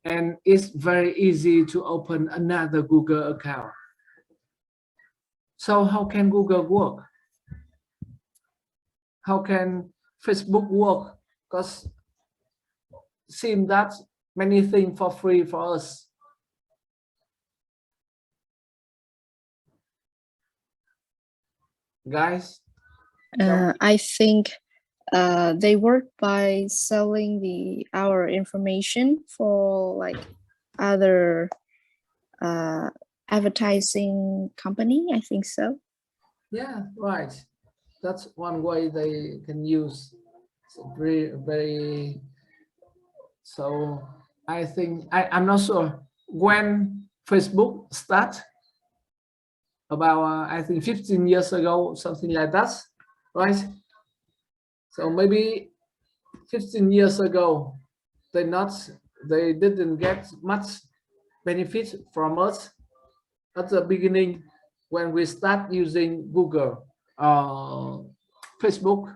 and it's very easy to open another Google account. So how can Google work? How can Facebook work? Because seems that many things for free for us. Guys? I think they work by selling our information for like other advertising company. I think so. Yeah, right. That's one way they can use. So very. So I think I'm not sure when Facebook start. About I think 15 years ago, something like that, right? So maybe 15 years ago, they didn't get much benefit from us at the beginning when we start using Google, Facebook,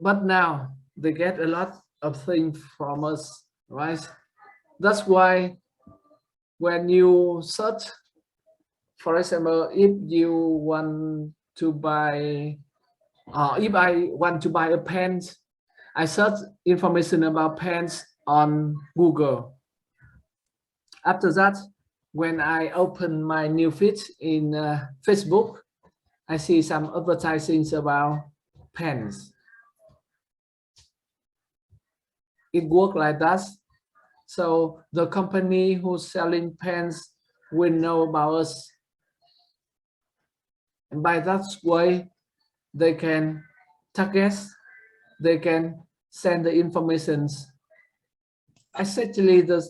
but now they get a lot of things from us, right? That's why when you search, for example, if you want to buy, if I want to buy a pen, I search information about pens on Google. After that, when I open my new feed in Facebook, I see some advertisements about pens. It works like that. So the company who's selling pens will know about us. And by that way, they can target, they can send the informations. Essentially, the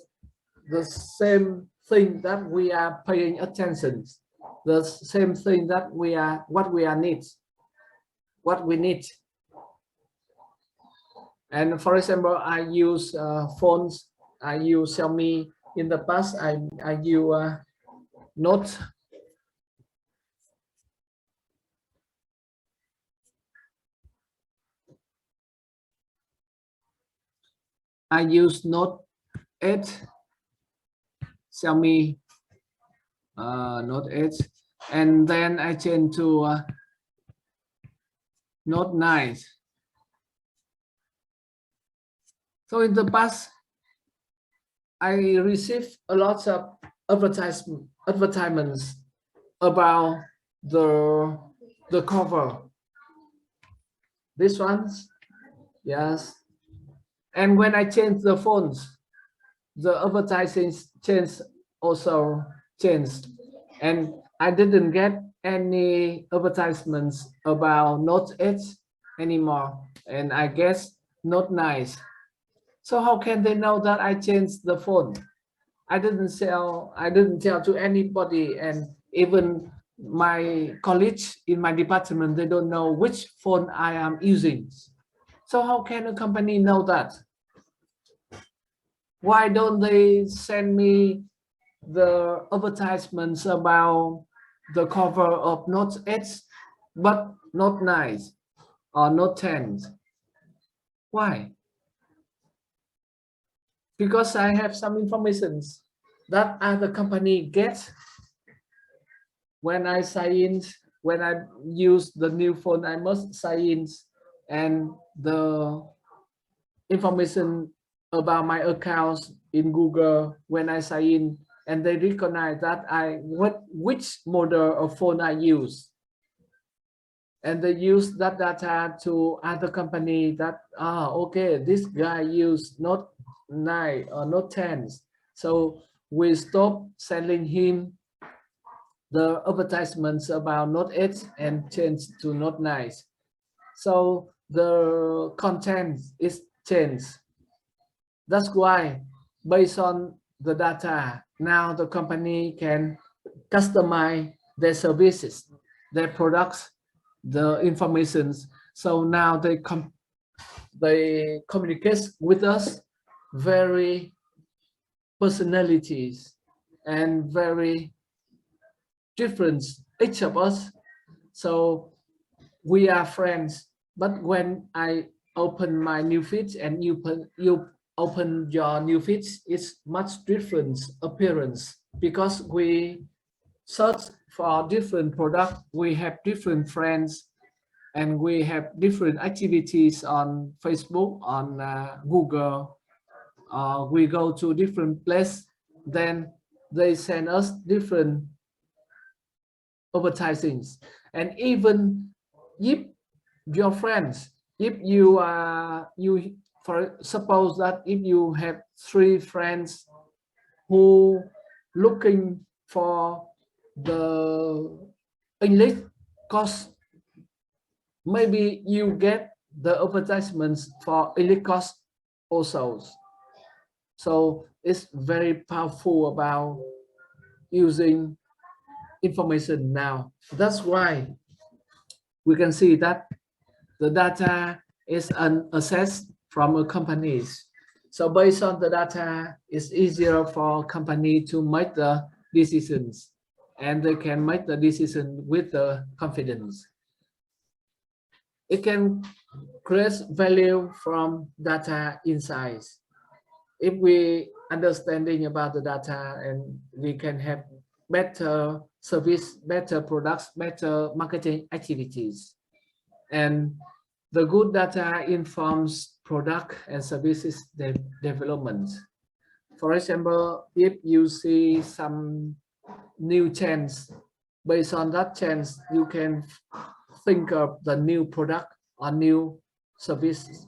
same thing that we are paying attention, the same thing that we need. And for example, I use phones. I use Xiaomi. In the past, I use Note. I use Note 8, Xiaomi Note 8, and then I change to Note 9. So in the past, I received a lot of advertisements about the cover. This ones, yes. And when I change the phones, the advertising also changed, and I didn't get any advertisements about Note 8 anymore, and I guess Note 9. So how can they know that I changed the phone? I didn't tell to anybody, and even my colleagues in my department, they don't know which phone I am using. So how can a company know that? Why don't they send me the advertisements about the cover of Note 8 but Note 9 or Note 10? Why? Because I have some information that other company gets. When I sign in, when I use the new phone, I must sign in, and the information about my accounts in Google when I sign in, and they recognize that which model of phone I use, and they use that data to other company that okay, this guy used Note 9 or Note 10, so we stop sending him the advertisements about Note 8 and change to Note 9. So the content is changed. That's why, based on the data, now the company can customize their services, their products, the information. So now they communicate with us very personalities and very different, each of us. So we are friends. But when I open my new feed and you open your new feeds, it's much different appearance because we search for different products, we have different friends, and we have different activities on Facebook, on Google. We go to different places, then they send us different advertisings. And even if your friends, if you for suppose that if you have 3 friends who looking for the English course, maybe you get the advertisements for English course also. So it's very powerful about using information now. That's why we can see that the data is an asset from a companies. So based on the data, it's easier for company to make the decisions, and they can make the decision with the confidence. It can create value from data insights. If we understanding about the data, and we can have better service, better products, better marketing activities. And the good data informs product and services development. For example, if you see some new trends, based on that trends, you can think of the new product or new services.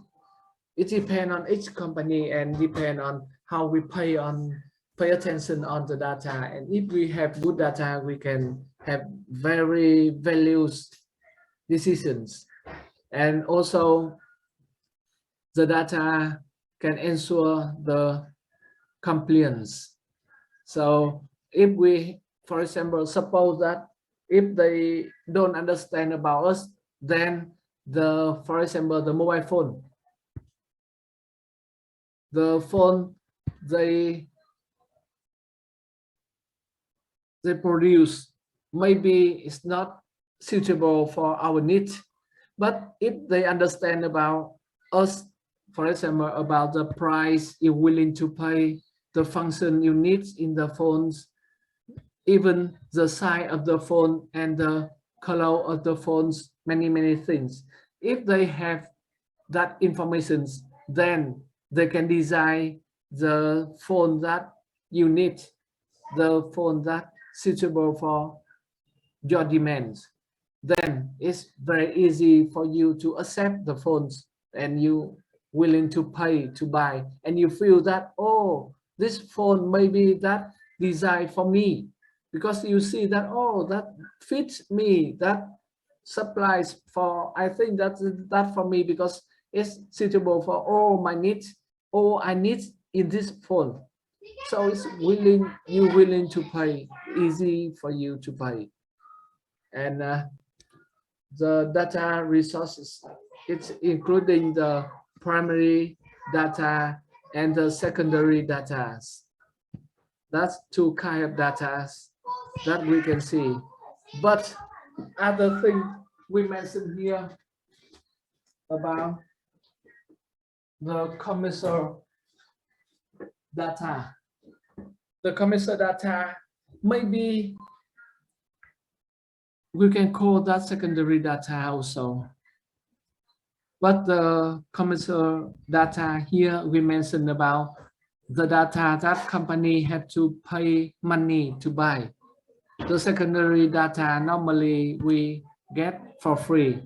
It depends on each company and depend on how we pay attention on the data. And if we have good data, we can have very values decisions. And also the data can ensure the compliance. So if we, for example, suppose that if they don't understand about us, then for example, the mobile phone, they produce maybe it's not suitable for our needs. But if they understand about us, for example, about the price you're willing to pay, the function you need in the phones, even the size of the phone and the color of the phones, many things. If they have that information, then they can design the phone that you need, the phone that suitable for your demands. Then it's very easy for you to accept the phones, and you willing to pay to buy, and you feel that, oh, this phone maybe that designed for me, because you see that, oh, that fits me, that supplies for, I think that for me because it's suitable for all my needs, all I need in this phone. So it's willing to pay, easy for you to pay. And the data resources, it's including the primary data and the secondary data. That's 2 kinds of data that we can see. But other thing we mentioned here about the commercial data. The commercial data, maybe we can call that secondary data also. But the commercial data here, we mentioned about the data that company have to pay money to buy. The secondary data normally we get for free.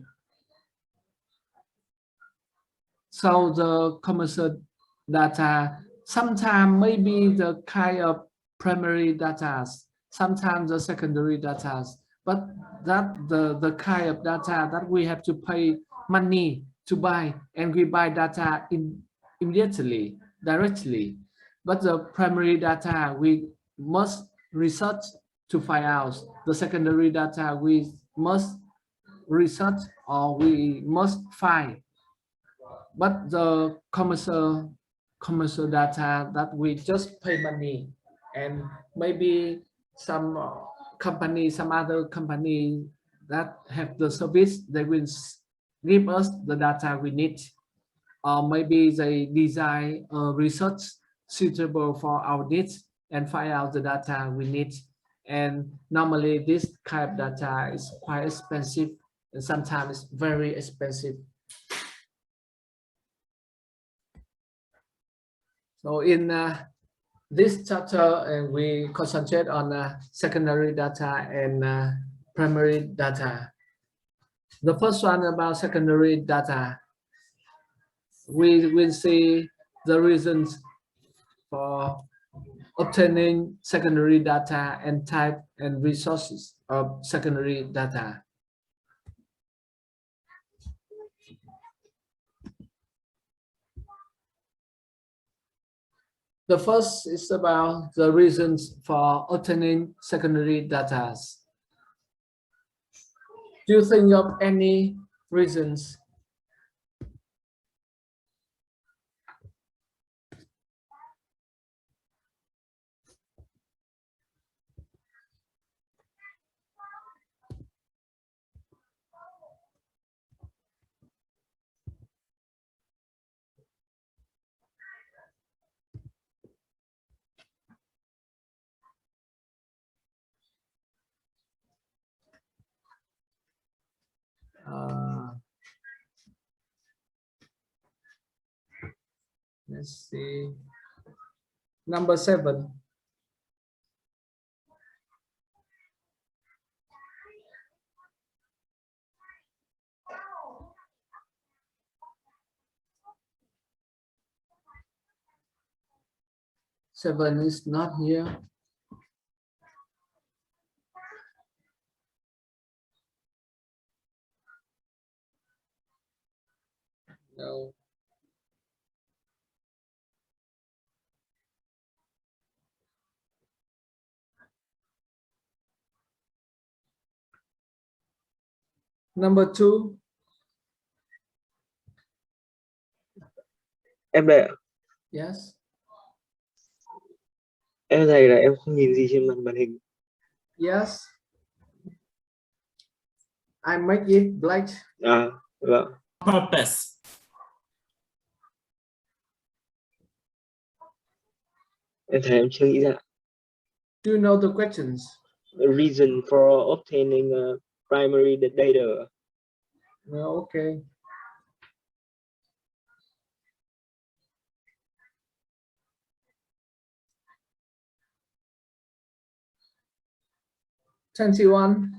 So the commercial data, sometimes maybe the kind of primary data, sometimes the secondary data, but that the kind of data that we have to pay money to buy, and we buy data immediately, directly. But the primary data we must research to find out. The secondary data we must research or we must find. But the commercial data that we just pay money, and maybe some company, some other company that have the service, they will give us the data we need. or maybe they design a research suitable for our needs and find out the data we need. And normally this kind of data is quite expensive and sometimes very expensive. So in this chapter, we concentrate on secondary data and primary data. The first one about secondary data, we will see the reasons for obtaining secondary data and type and resources of secondary data. The first is about the reasons for obtaining secondary data. Do you think of any reasons? Let's see. Number 7. Seven is not here. No. Number 2. Em đây ạ. Yes. Em thầy là em không nhìn gì trên màn hình. Yes. I make it black. À, vâng. Purpose. Em thầy em chưa nghĩ ra. Do you know the questions? A reason for obtaining primary data. No, okay. $21.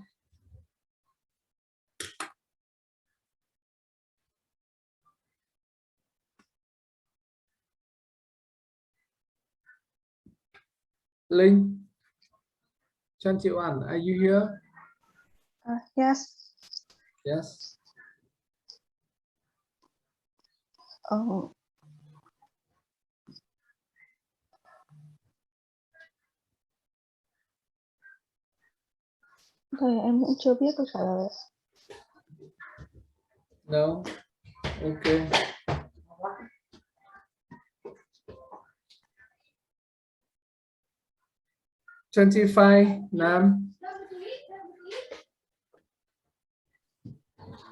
Linh, 21, are you here? Yes. Yes. Oh. Thầy em cũng chưa biết câu trả lời. No. Okay. $25, Nam.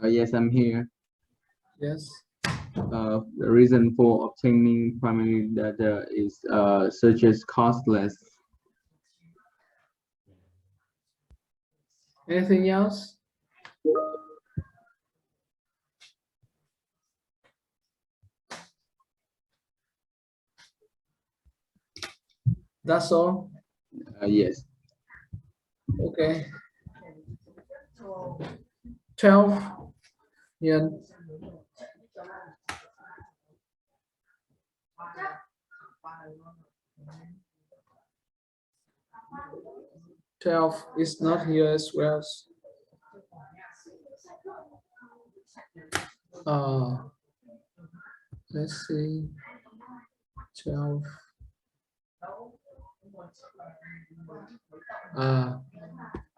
Yes, I'm here. Yes. The reason for obtaining primary data is search is costless. Anything else? That's all? Yes. Okay. 12. Yeah. Is not here as well. Let's see. 12.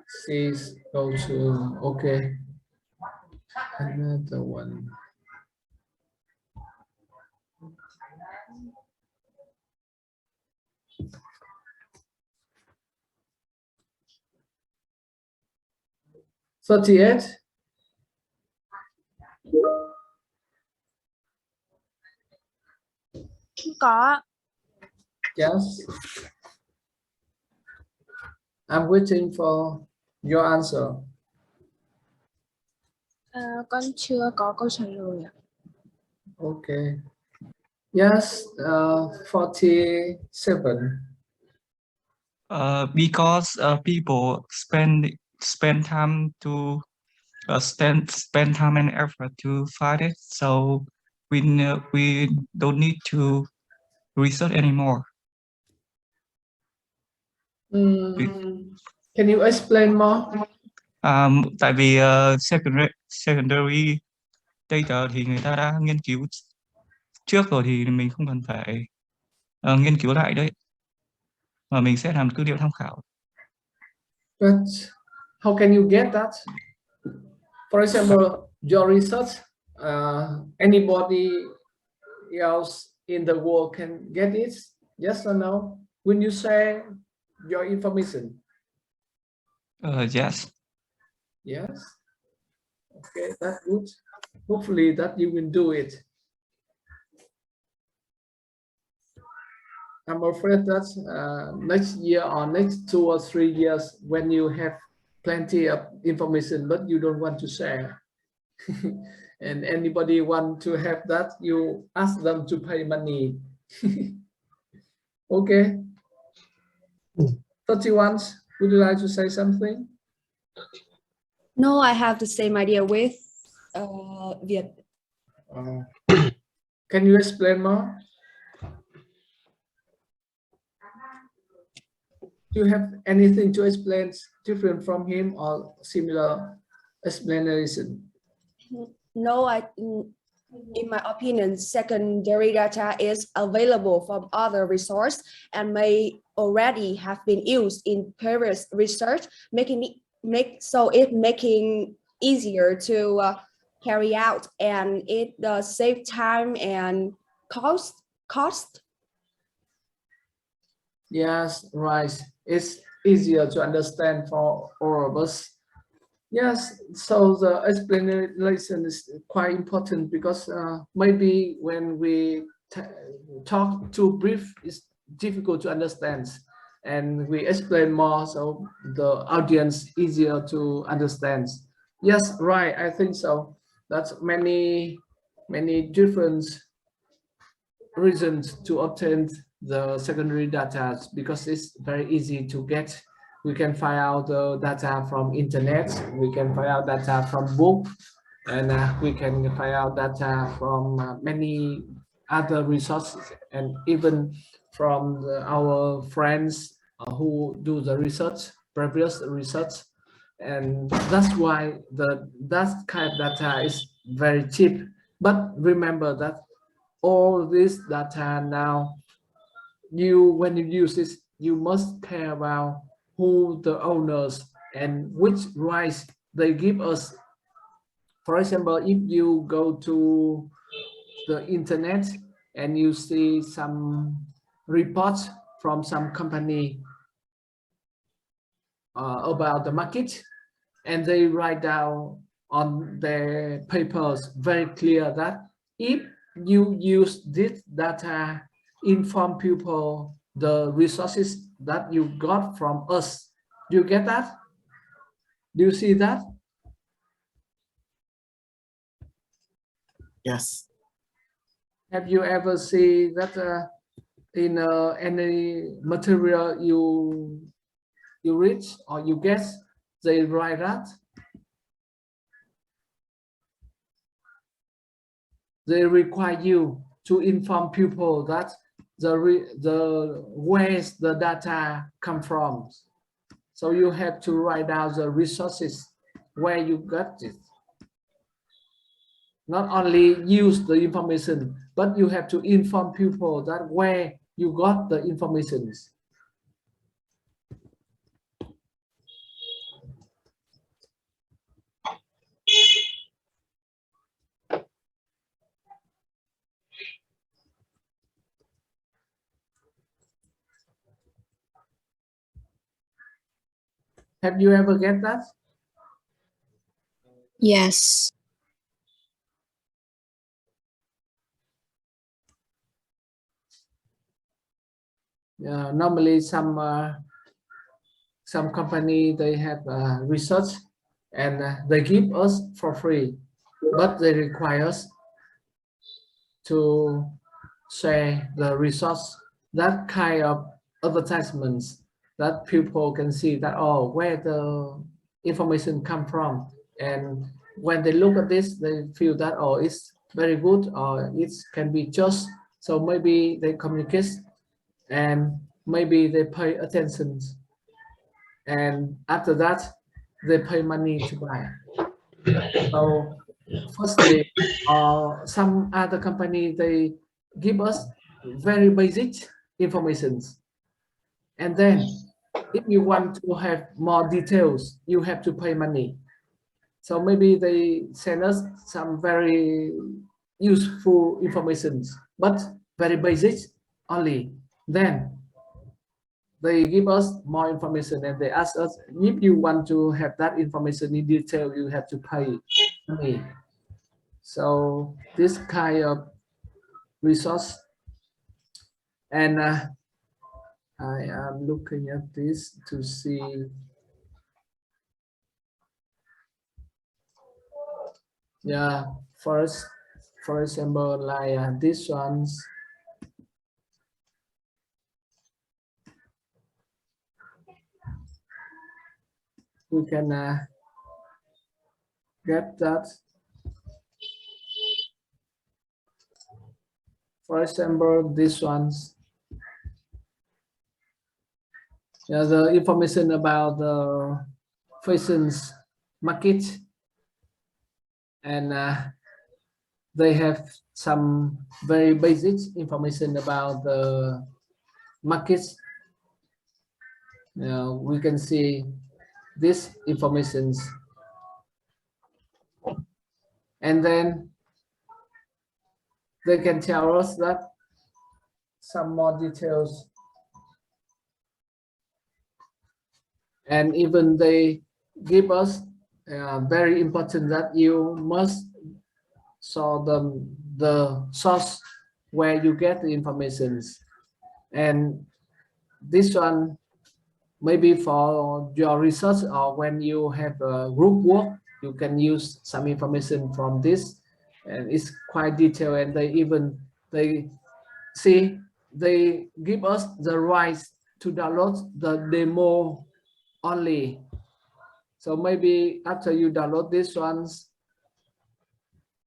C's go to, okay. Another one. $38. Có. Yes. I'm waiting for your answer. Con chưa có câu trả lời ạ. Okay. Yes, 47. Because people spend time to spend time and effort to find it, so we don't need to research anymore. Can you explain more? Tại vì secondary data thì người ta đã nghiên cứu trước rồi thì mình không cần phải nghiên cứu lại đấy, mà mình sẽ làm tư liệu tham khảo. But how can you get that? For example, your research, anybody else in the world can get it? Yes or no? When you share your information? Yes. Yes. Okay, that's good. Hopefully that you will do it. I'm afraid that next year or next 2 or 3 years, when you have plenty of information, but you don't want to share, and anybody want to have that, you ask them to pay money. Okay. 31, would you like to say something? No, I have the same idea with Việt. Can you explain more? Do you have anything to explain different from him or similar explanation? No, in my opinion, secondary data is available from other resources and may already have been used in previous research, making easier to carry out, and it save time and cost. Yes, right. It's easier to understand for all of us. Yes, so the explanation is quite important because maybe when we talk too brief, it's difficult to understand, and we explain more so the audience easier to understand. Yes, right. I think so. That's many different reasons to obtain the secondary data, because it's very easy to get. We can find out the data from internet, we can find out data from book, and we can find out data from many other resources, and even from our friends who do the research, previous research. And that's why that kind of data is very cheap. But remember that all this data now, when you use it, you must care about who the owners and which rights they give us. For example, if you go to the internet and you see some reports from some company about the market, and they write down on their papers very clear that if you use this data, inform people the resources that you got from us. Do you get that? Do you see that? Yes. Have you ever seen that in any material you read or you guess, they write that? They require you to inform people that the ways the data come from. So you have to write down the resources where you got it. Not only use the information, but you have to inform people that where you got the information. Have you ever get that? Yes. Normally some company they have research and they give us for free, but they require us to share the results. That kind of advertisements that people can see that, oh, where the information come from, and when they look at this they feel that, oh, it's very good or it can be just, so maybe they communicate and maybe they pay attention, and after that they pay money to buy. So firstly, some other company they give us very basic informations, and then if you want to have more details you have to pay money. So maybe they send us some very useful informations but very basic only, then they give us more information and they ask us, if you want to have that information in detail you have to pay money. So this kind of resource, and I am looking at this to see. Yeah, for example, like these ones. We can get that. For example, these ones. Yeah, the information about the fashions market, and they have some very basic information about the markets. Now we can see these informations, and then they can tell us that some more details, and even they give us very important that you must show them the source where you get the informations. And this one maybe for your research or when you have a group work you can use some information from this, and it's quite detailed, and they give us the rights to download the demo only. So maybe after you download these ones,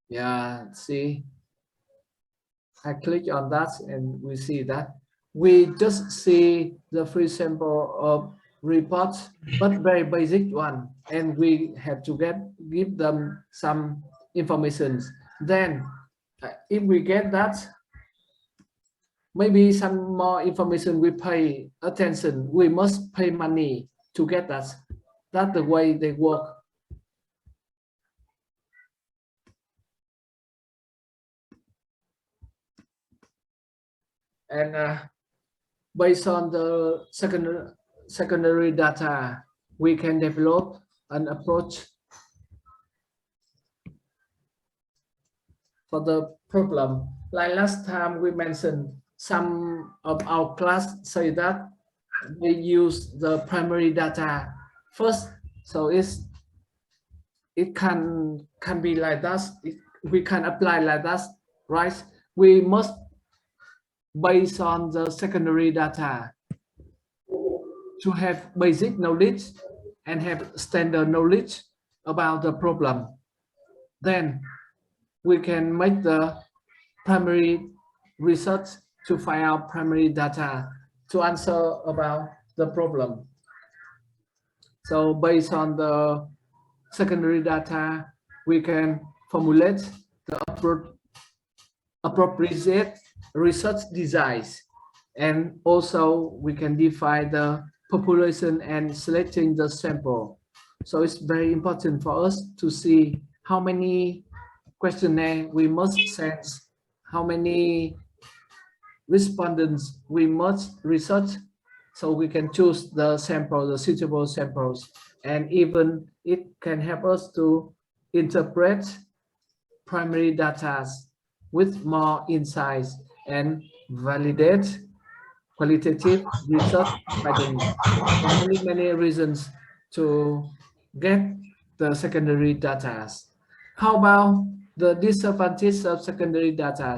yeah, see, I click on that and we see that we just see the free sample of report, but very basic one, and we have to give them some information. Then if we get that, maybe some more information we pay attention, we must pay money to get that. That's the way they work. And based on the secondary data, we can develop an approach for the problem. Like last time we mentioned, some of our class say that they use the primary data first, so it can be like that. We can apply like that, right? We must based on the secondary data to have basic knowledge and have standard knowledge about the problem. Then we can make the primary research to find out primary data to answer about the problem. So based on the secondary data, we can formulate the appropriate research designs, and also we can define the population and selecting the sample. So it's very important for us to see how many questionnaire we must send, how many respondents we must research, so we can choose the sample, the suitable samples, and even it can help us to interpret primary data with more insights and validate qualitative research by the need. There are many reasons to get the secondary data. How about the disadvantage of secondary data?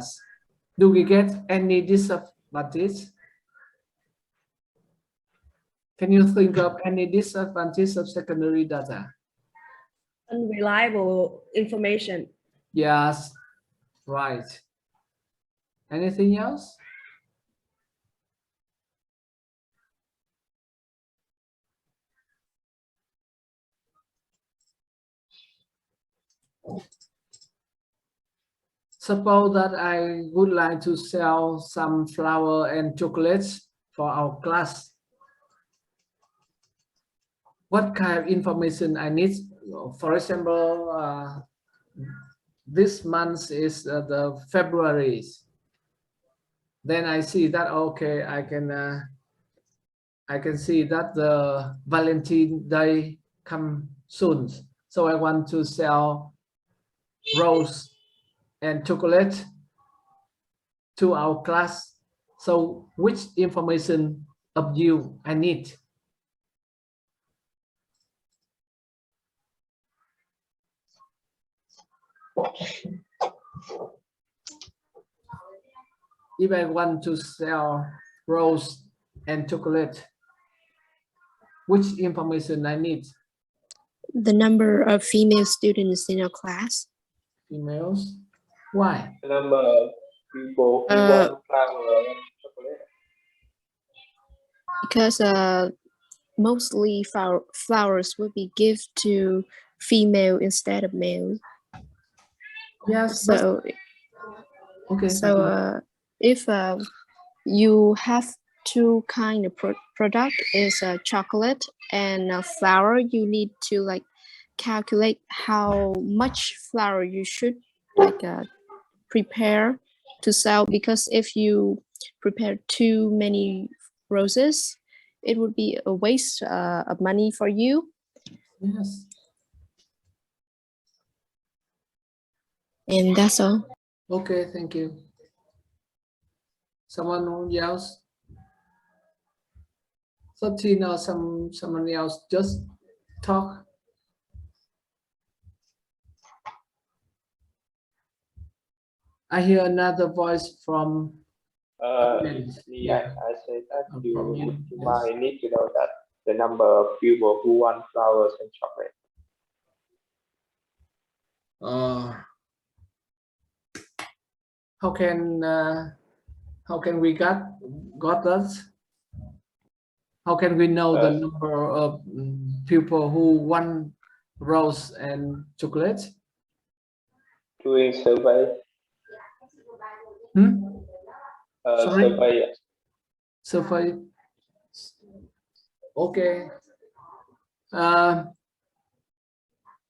Do we get any disadvantage? Can you think of any disadvantage of secondary data? Unreliable information. Yes, right. Anything else? Suppose that I would like to sell some flour and chocolates for our class. What kind of information I need? For example, this month is the February. Then I see that okay, I can see that the Valentine Day come soon. So I want to sell rose and chocolate to our class. So which information of you I need? If I want to sell rose and chocolate, which information I need? The number of female students in your class. Females. Why? The number of people who Uh, want flour and chocolate. Because mostly flowers will be given to female instead of male. Yes. But, So okay. if you have two kind of product is chocolate and flour, you need to like calculate how much flour you should like prepare to sell, because if you prepare too many roses, it would be a waste of money for you. Yes. And that's all. Okay, thank you. Someone else? 13 or someone else just talk. I hear another voice from Yeah, I said that From you you, might need to know that the number of people who want flowers and chocolate. How can we got that? How can we know the number of people who want rose and chocolate? Doing survey. Sorry? Survey. Survey. Okay.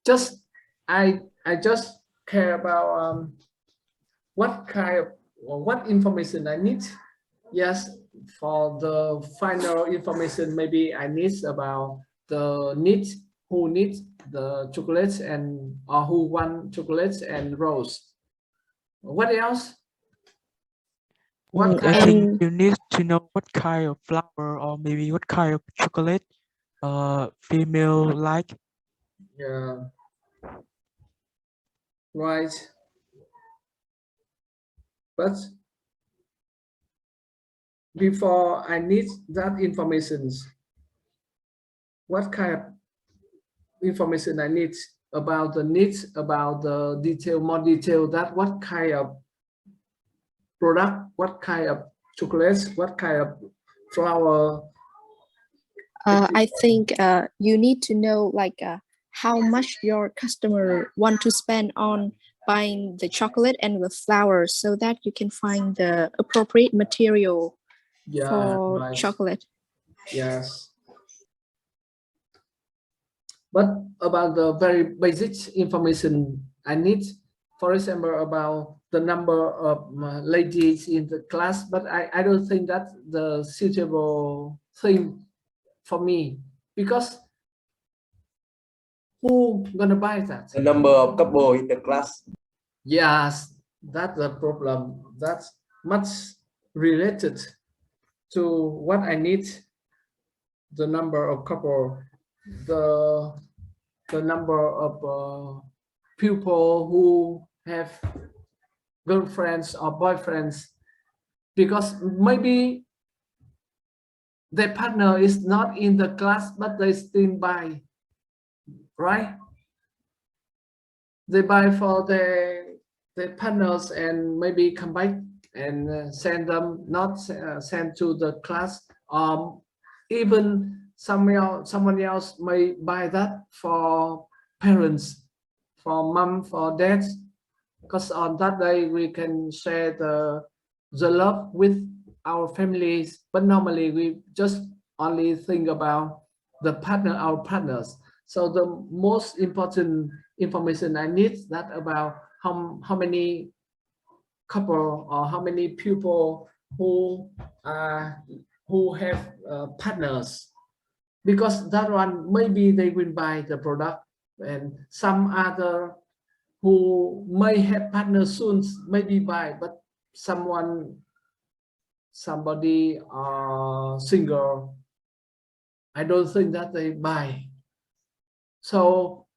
Just I just care about what kind of what information I need. Yes, for the final information, maybe I need about the who needs the chocolates and or who want chocolates and rose. What else? What I kind think you need to know what kind of flower or maybe what kind of chocolate female like. Yeah. Right. But before I need that information, what kind of information I need about the needs, about the detail, more detail, that what kind of product, what kind of chocolates, what kind of flower. I think you need to know like how much your customer want to spend on buying the chocolate and the flowers, so that you can find the appropriate material for Right. chocolate. Yes. But about the very basic information I need, for example, about the number of ladies in the class, but I don't think that's the suitable thing for me, because who gonna buy that? The number of couple in the class. Yes, that's the problem. That's much related to what I need, the number of couple, the number of people who have girlfriends or boyfriends, because maybe their partner is not in the class, but they still buy, right? They buy for their partners and maybe come back and send them, not send to the class. Even someone else may buy that for parents, for mom, for dad, because on that day we can share the love with our families. But normally we just only think about the partner, our partners. So the most important information I need that about how many couple or how many people who have partners, because that one maybe they will buy the product, and some other who may have partners soon maybe buy, but somebody single, I don't think that they buy. So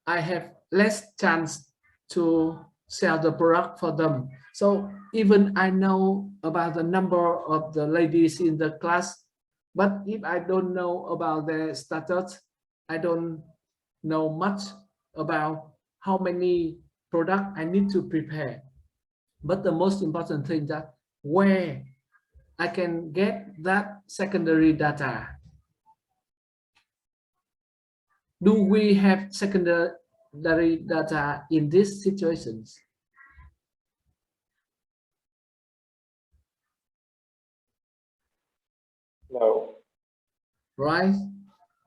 I have less chance to sell the product for them. So even I know about the number of the ladies in the class, but if I don't know about their status, I don't know much about how many products I need to prepare. But the most important thing that where I can get that secondary data. Do we have secondary data in these situations? No. Right?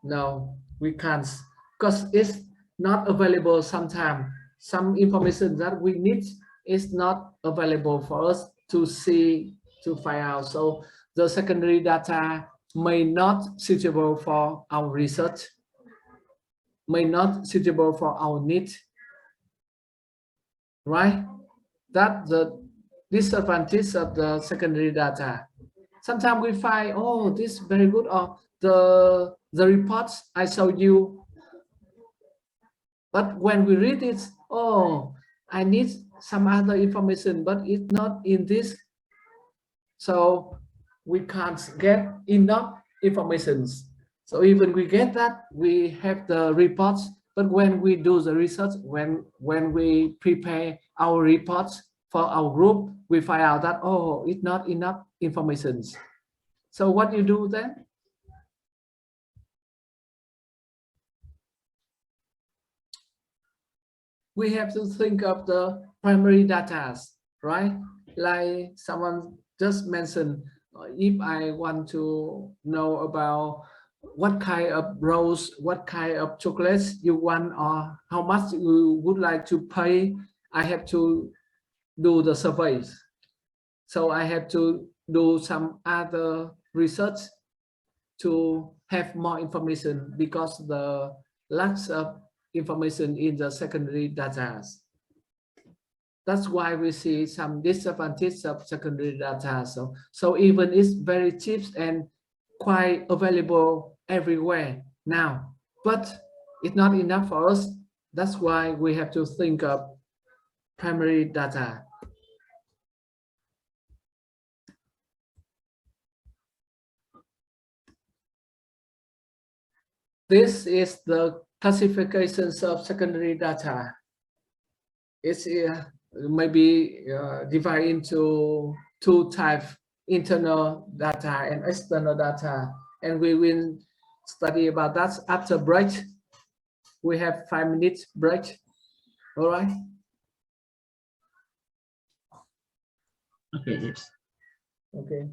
No, we can't, because it's not available sometimes. Some information that we need is not available for us to see, to find out. So the secondary data may not suitable for our research, may not suitable for our need, right? That's the disadvantage of the secondary data. Sometimes we find, oh, this very good, or the reports I showed you, but when we read it, oh, I need some other information, but it's not in this, so we can't get enough information. So even we get that, we have the reports, but when we do the research, when we prepare our reports for our group, we find out that, oh, it's not enough information. So what you do then? We have to think of the primary data, right? Like someone just mentioned, if I want to know about what kind of rose, what kind of chocolates you want, or how much you would like to pay, I have to do the surveys. So I have to do some other research to have more information, because the lack of information in the secondary data. That's why we see some disadvantage of secondary data. So even it's very cheap and quite available everywhere now, but it's not enough for us. That's why we have to think of primary data. This is the classifications of secondary data. It's maybe divided into two types: internal data and external data. And we will study about that after break. We have 5 minutes break. All right. Okay, yes. Okay.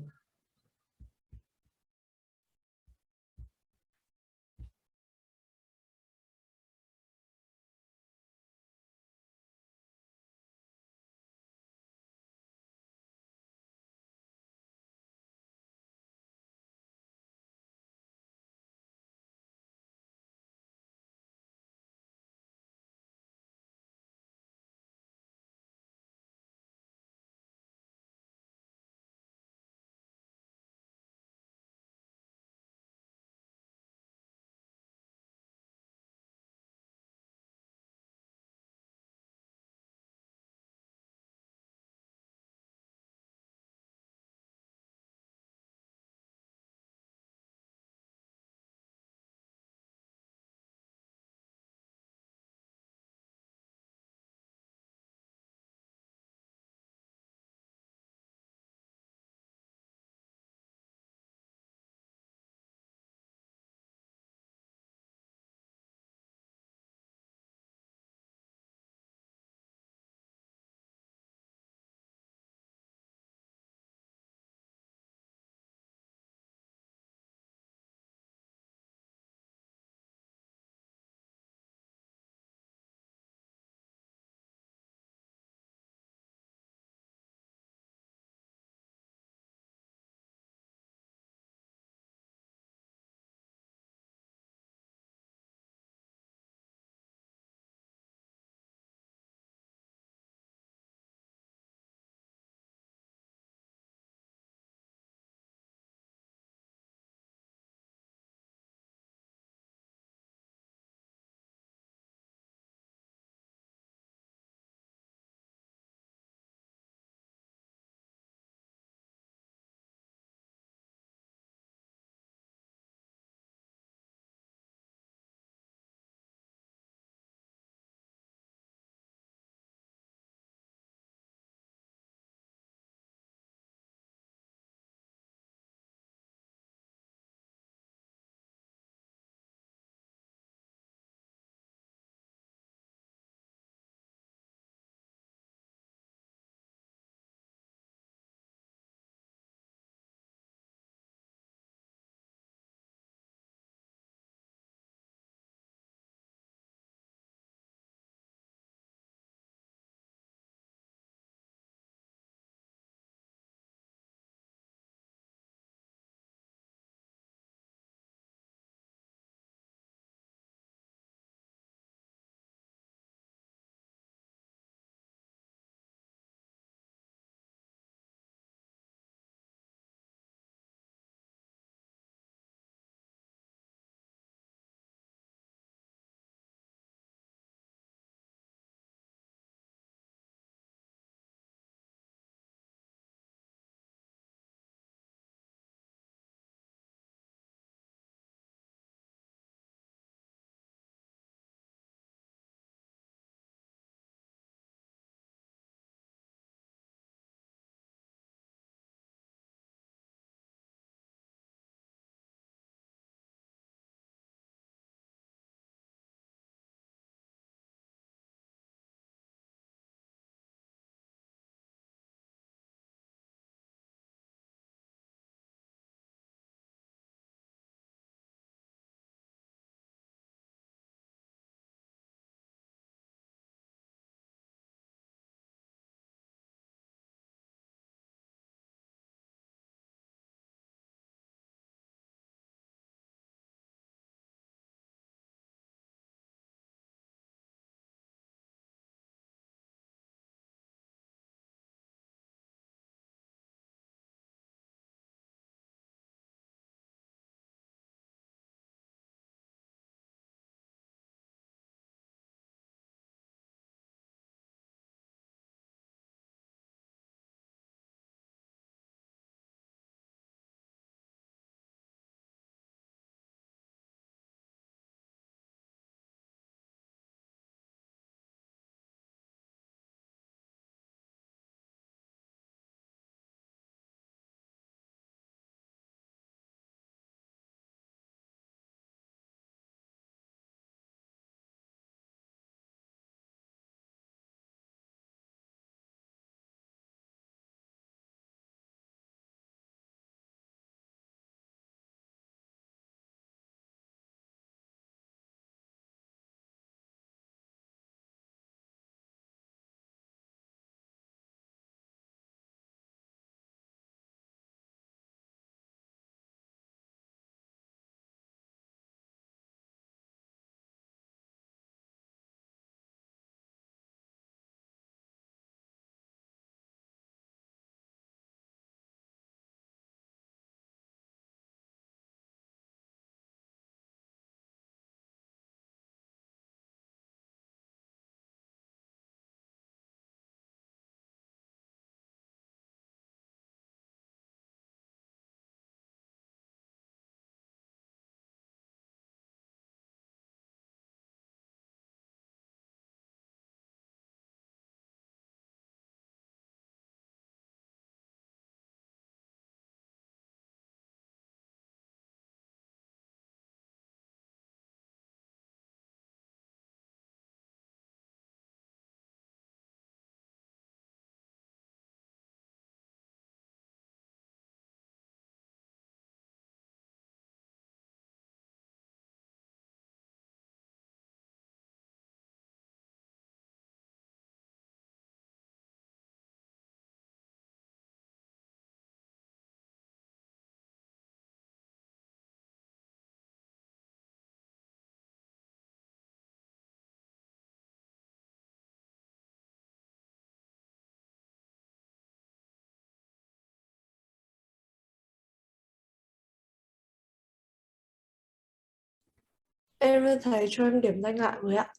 Em ơi, thầy cho em điểm danh lại với ạ.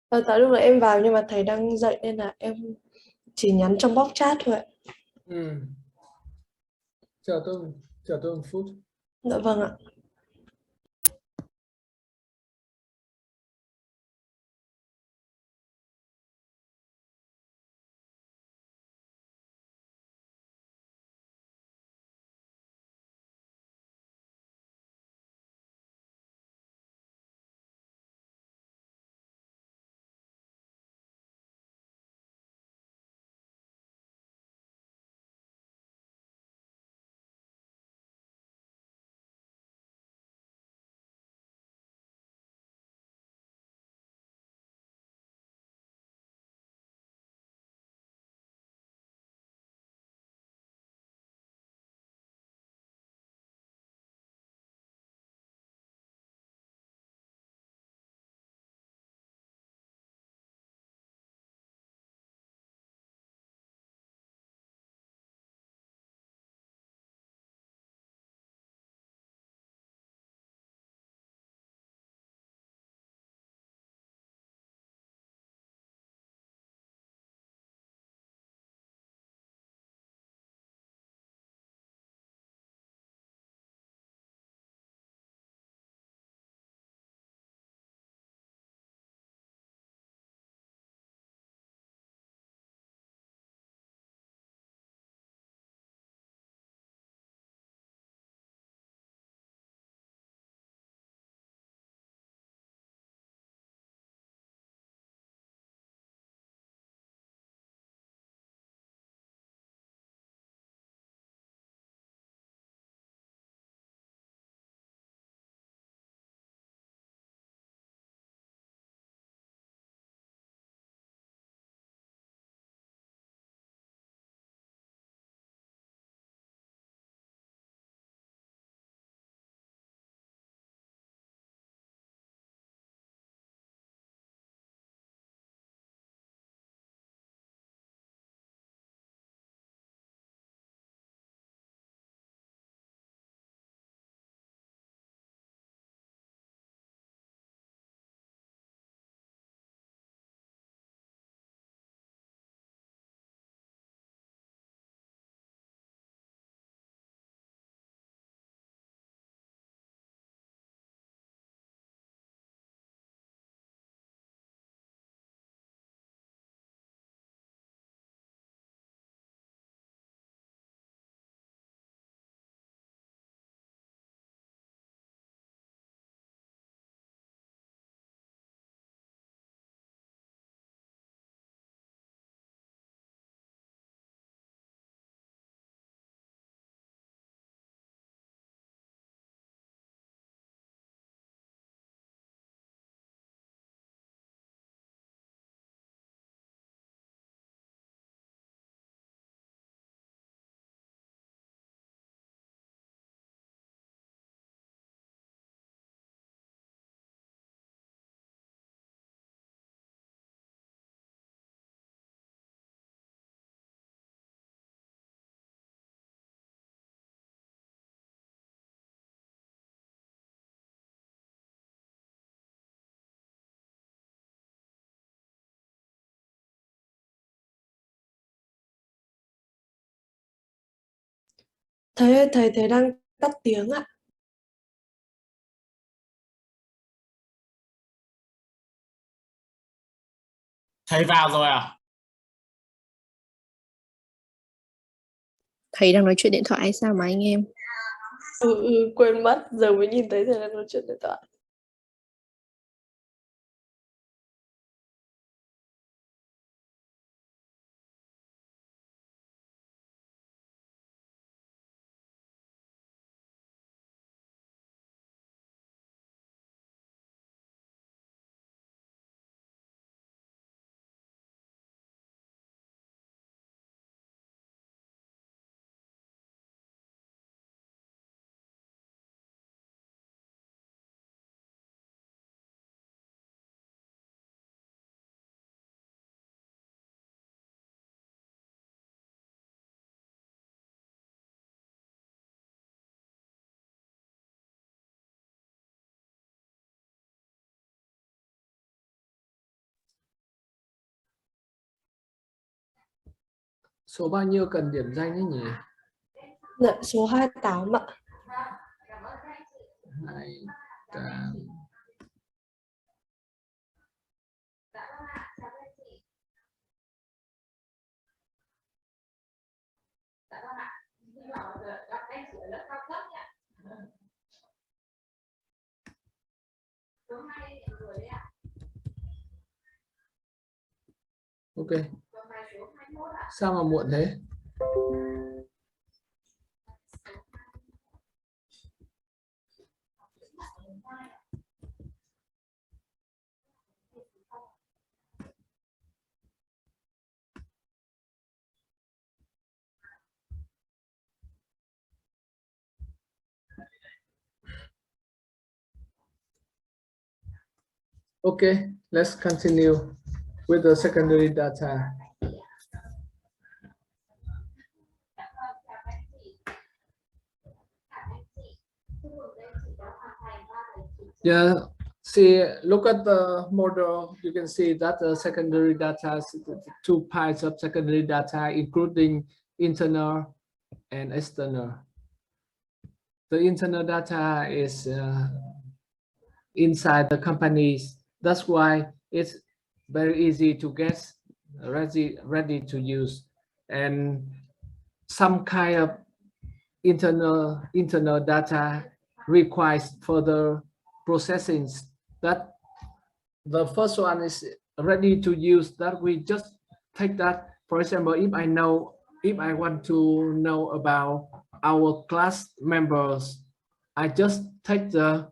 Tại lúc nãy em vào nhưng mà thầy đang dạy nên là em chỉ nhắn trong box chat thôi ạ. Ừ. Chờ tôi một phút. Dạ vâng ạ. Thầy ơi, thầy đang tắt tiếng ạ. Thầy vào rồi à? Thầy đang nói chuyện điện thoại hay sao mà anh em? Quên mất, giờ mới nhìn thấy thầy đang nói chuyện điện thoại. Số bao nhiêu cần điểm danh ấy nhỉ? Dạ, số 28 ạ. 28. Ok. Sao mà muộn thế? Okay, let's continue with the secondary data. Yeah, see, look at the model. You can see that the secondary data, two parts of secondary data, including internal and external. The internal data is inside the companies. That's why it's very easy to get ready to use. And some kind of internal data requires further processing. That the first one is ready to use, that we just take that. For example, if I want to know about our class members, I just take the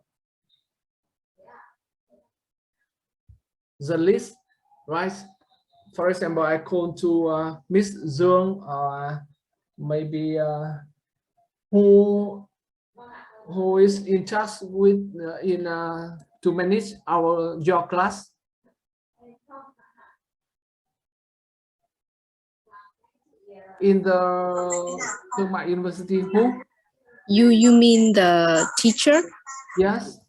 list, right? For example, I call to Miss Zung, or maybe who is in charge with to manage your class. In the Thương Mại University, who? You mean the teacher? Yes.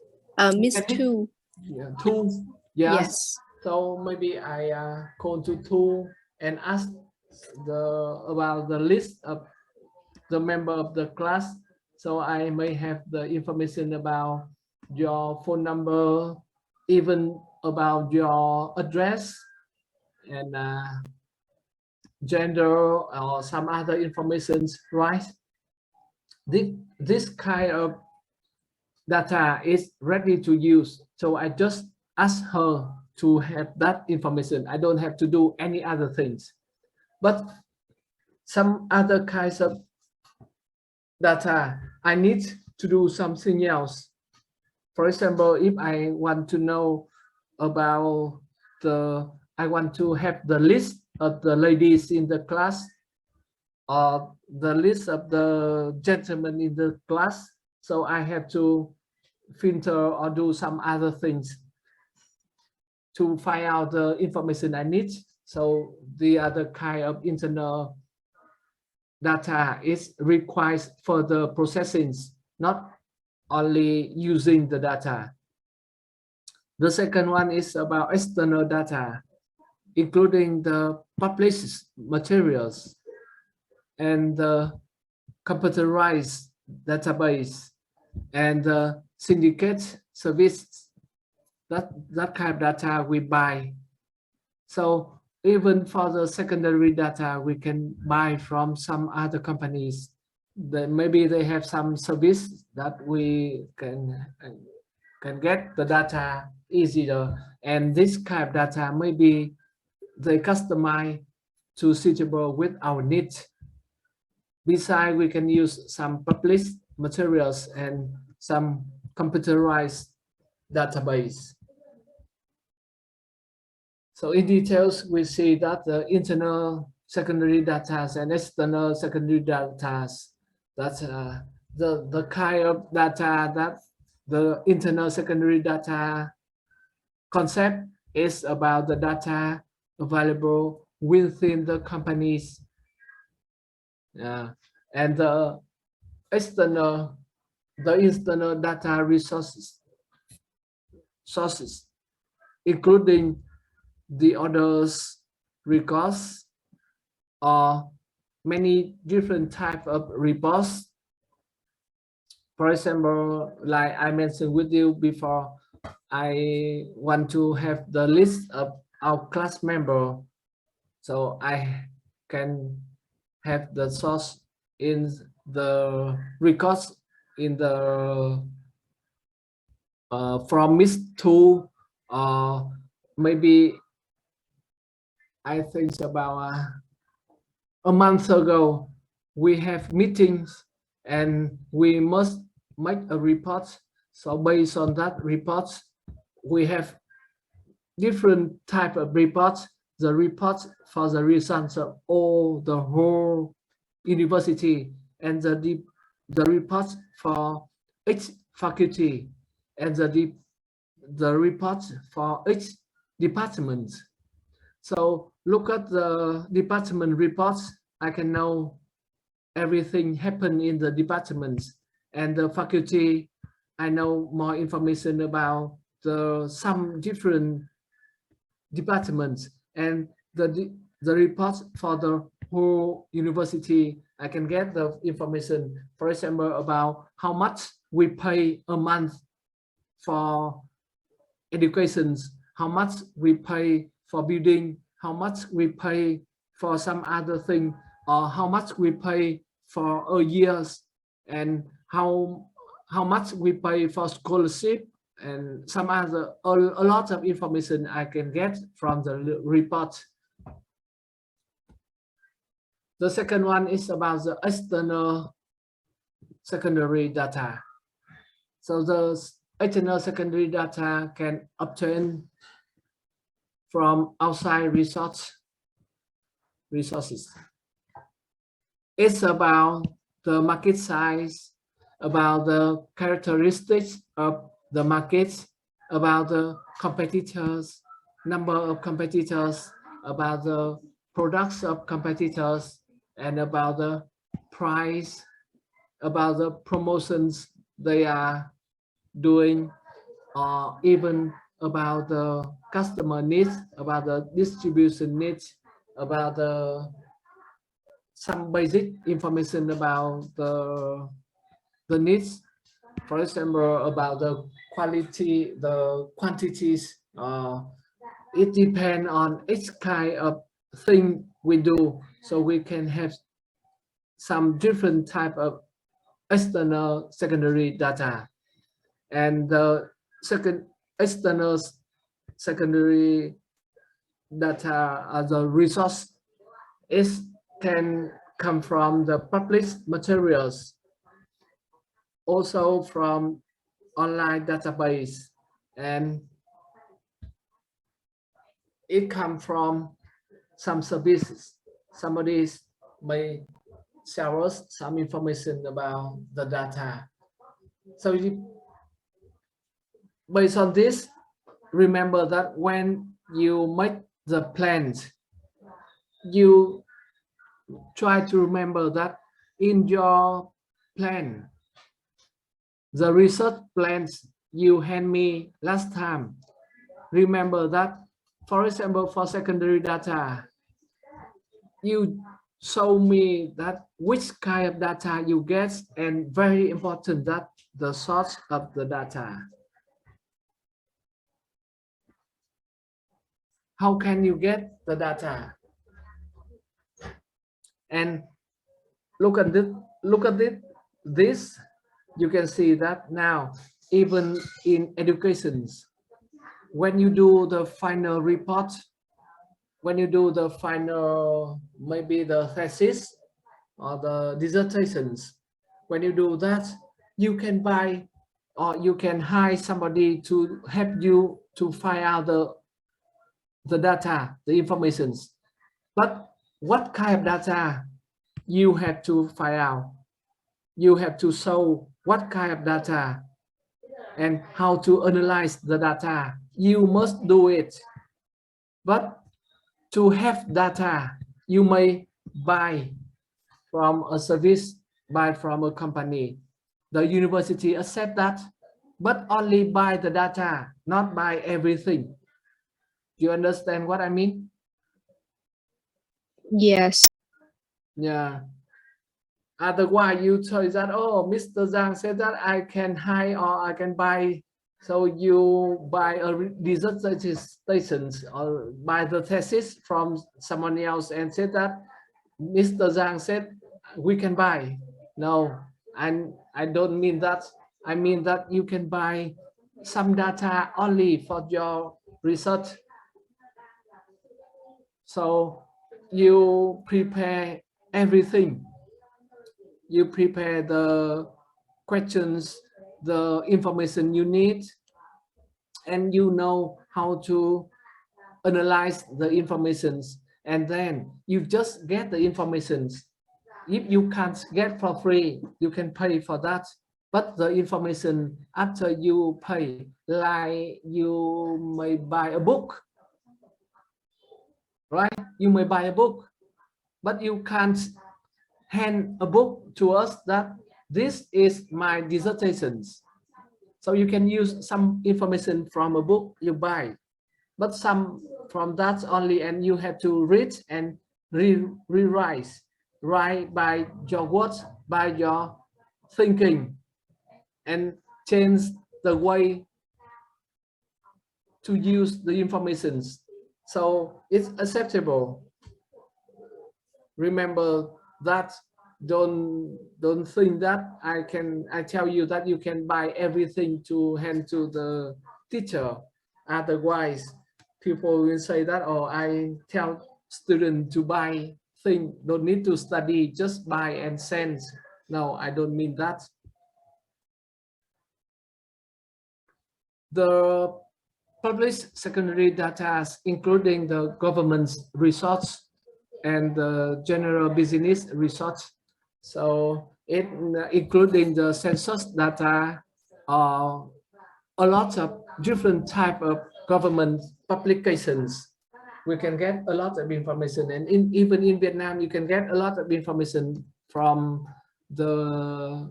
Miss Tu. Yeah, Tu. Yes. Yes. So maybe I call to Tu and ask about the list of the member of the class. So I may have the information about your phone number, even about your address and gender or some other information, right? This kind of data is ready to use. So I just ask her to have that information. I don't have to do any other things. But some other kinds of data, I need to do something else. For example, if I want to know about I want to have the list of the ladies in the class, or the list of the gentlemen in the class. So I have to filter or do some other things to find out the information I need. So the other kind of internal data is requires further processing, not only using the data. The second one is about external data, including the published materials and the computerized database and the syndicate service. That kind of data we buy. So even for the secondary data, we can buy from some other companies. Maybe they have some service that we can get the data easier. And this kind of data, maybe they customize to suitable with our needs. Besides, we can use some published materials and some computerized database. So in details, we see that the internal secondary data and external secondary data, that's the kind of data that the internal secondary data concept is about the data available within the companies. And the external data sources, including the orders, records, or many different type of reports. For example, like I mentioned with you before, I want to have the list of our class member, so I can have the source in the records in the from Miss to maybe I think about a month ago we have meetings and we must make a report. So based on that report, we have different type of reports. The reports for the results of all the whole university, and the reports for each faculty, and the reports for each department. So look at the department reports. I can know everything happened in the departments, and the faculty, I know more information about some different departments, and the reports for the whole university. I can get the information, for example, about how much we pay a month for education, how much we pay for building, how much we pay for some other thing, or how much we pay for a years, and how much we pay for scholarship, and some other a lot of information I can get from the report. The second one is about the external secondary data. So the external secondary data can obtain from outside resources. It's about the market size, about the characteristics of the market, about the competitors, number of competitors, about the products of competitors, and about the price, about the promotions they are doing, or even about the customer needs, about the distribution needs, about some basic information about the needs. For example, about the quality, the quantities. It depends on each kind of thing we do, so we can have some different type of external secondary data. And the second external secondary data as a resource can come from the published materials, also from online database, and it comes from some services. Somebody may share us some information about the data. So based on this, remember that when you make the plans, you try to remember that in your plan, the research plans you hand me last time, remember that, for example, for secondary data, you show me that which kind of data you get, and very important that the source of the data. How can you get the data? And look at this, you can see that now, even in education, when you do the final report, when you do the final, maybe the thesis or the dissertations, when you do that, you can buy or you can hire somebody to help you to find out the data, the informations. But what kind of data you have to find out? You have to show what kind of data and how to analyze the data. You must do it. But to have data, you may buy from a service, buy from a company. The university accept that, but only buy the data, not buy everything. Do you understand what I mean? Yes. Yeah. Otherwise, you say that, oh, Mr. Zhang said that I can hire or I can buy. So you buy a dissertation or buy the thesis from someone else and said that Mr. Zhang said we can buy. No, I don't mean that. I mean that you can buy some data only for your research. So you prepare everything. You prepare the questions, the information you need, and you know how to analyze the informations, and then you just get the informations. If you can't get for free, you can pay for that. But the information after you pay, like you may buy a book, right? You may buy a book, but you can't hand a book to us that this is my dissertations. So you can use some information from a book you buy, but some from that only, and you have to read and rewrite, write by your words, by your thinking, and change the way to use the informations. So it's acceptable. Remember that. Don't think that I tell you that you can buy everything to hand to the teacher. Otherwise, people will say that, oh, I tell students to buy things, don't need to study, just buy and send. No, I don't mean that. The published secondary data, including the government's research and the general business research. So it including the census data, a lot of different type of government publications. We can get a lot of information, and even in Vietnam, you can get a lot of information from the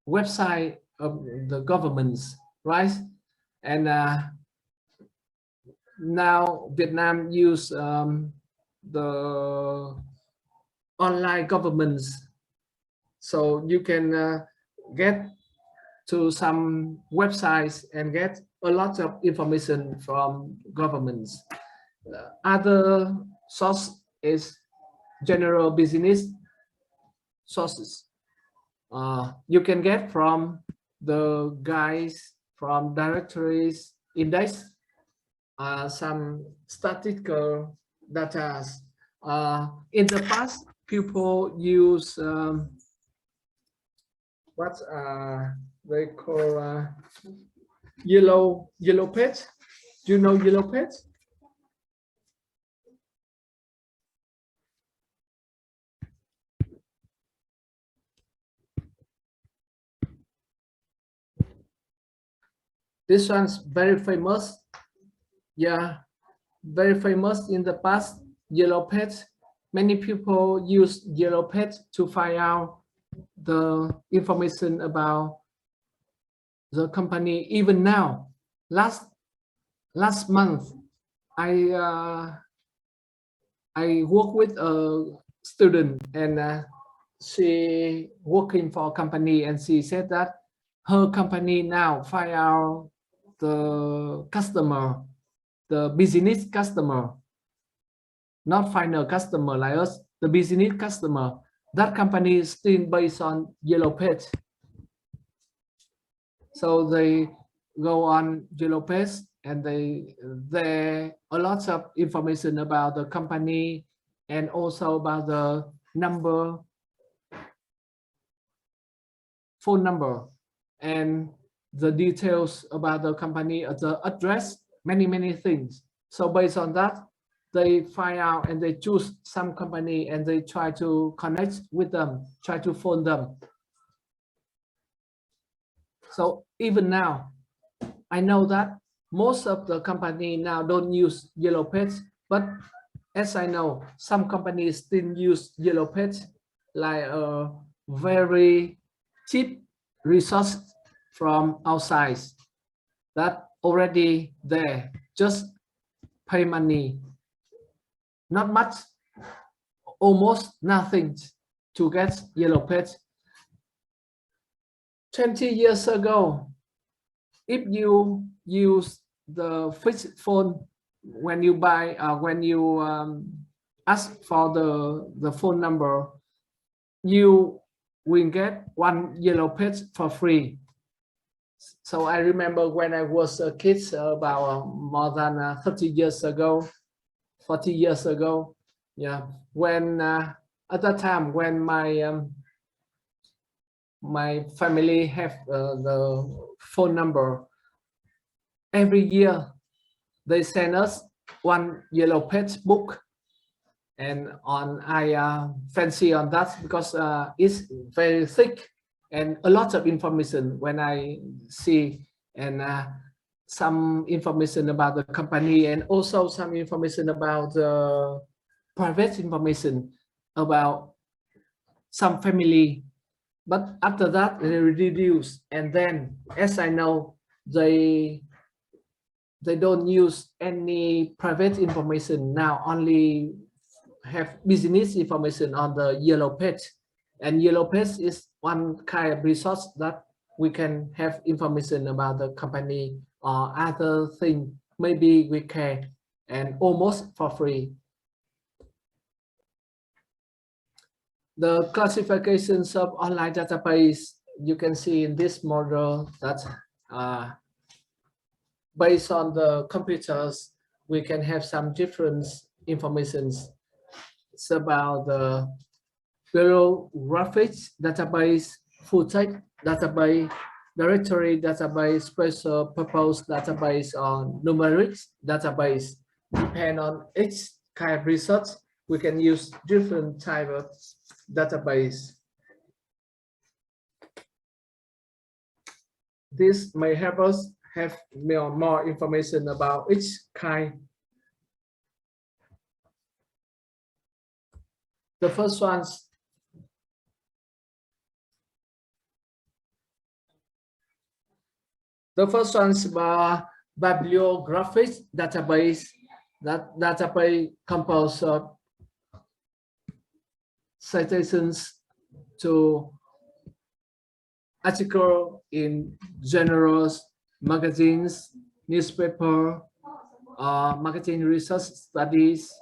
website of the governments, right? And now Vietnam use the online governments. So you can get to some websites and get a lot of information from governments. Other source is general business sources. You can get from the guides, from directories, index, some statistical data. In the past, people use what they call yellow page. Do you know yellow page? This one's very famous. Yeah, very famous in the past, yellow page. Many people use yellow page to find out the information about the company. Even now, last month, I work with a student, and she working for a company, and she said that her company now find out the customer, the business customer, not final customer like us, the business customer. That company is still based on yellow page. So they go on yellow page, and there a lot of information about the company, and also about the number, phone number, and the details about the company, the address, many things. So based on that, they find out and they choose some company, and they try to connect with them, try to phone them. So even now, I know that most of the company now don't use yellow page, but as I know, some companies still use yellow page, like a very cheap resource from outside that already there, just pay money, not much, almost nothing, to get yellow page. 20 years ago, if you use the fixed phone when you buy, when you ask for the phone number, you will get 1 yellow page for free. So I remember when I was a kid, about more than 30 years ago, 40 years ago, yeah, when at that time when my family have the phone number, every year they send us 1 yellow page book, and I fancy on that because it's very thick and a lot of information when I see, and some information about the company, and also some information about private information about some family. But after that they reduce, and then as I know, they don't use any private information now, only have business information on the yellow page. And yellow page is one kind of resource that we can have information about the company or other thing maybe we can, and almost for free. The classifications of online database, you can see in this model that based on the computers, we can have some different informations. It's about the bibliographics database, full text database, directory database, special purpose database, or numeric database. Depend on each kind of research, we can use different type of database. This may help us have more information about each kind. The first one's bibliographic database. That database composed of citations to articles in journals, magazines, newspaper, marketing research studies,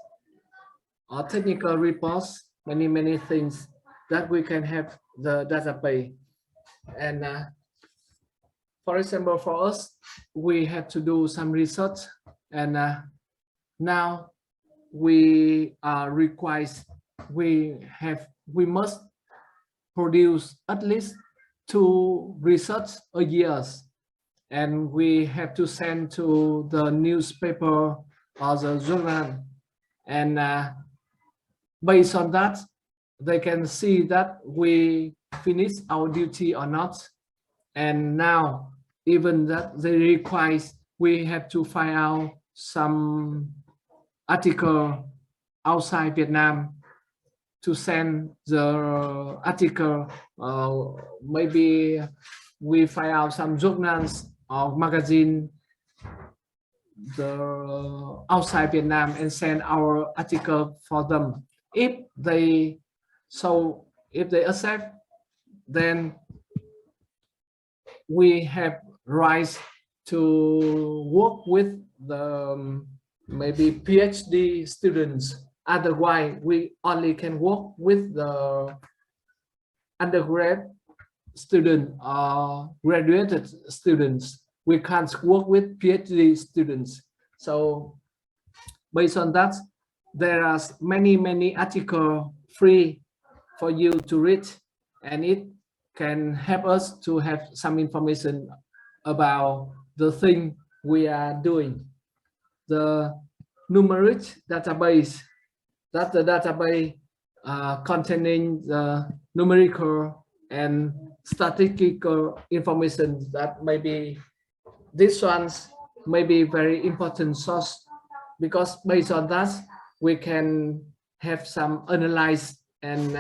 or technical reports, many things that we can have the database. And for example, for us, we have to do some research, and now we are required, we must produce at least 2 research a year, and we have to send to the newspaper or the journal, and based on that they can see that we finish our duty or not. And now even that they require, we have to find out some article outside Vietnam to send the article. Maybe we find out some journals or magazine outside Vietnam and send our article for them. If they accept, then we have rights to work with the maybe PhD students. Otherwise, we only can work with the undergrad student or graduated students. We can't work with PhD students. So based on that, there are many articles free for you to read, and it can help us to have some information about the thing we are doing. The numeric database, that's the database containing the numerical and statistical information that maybe these ones may be very important source, because based on that we can have some analyze, and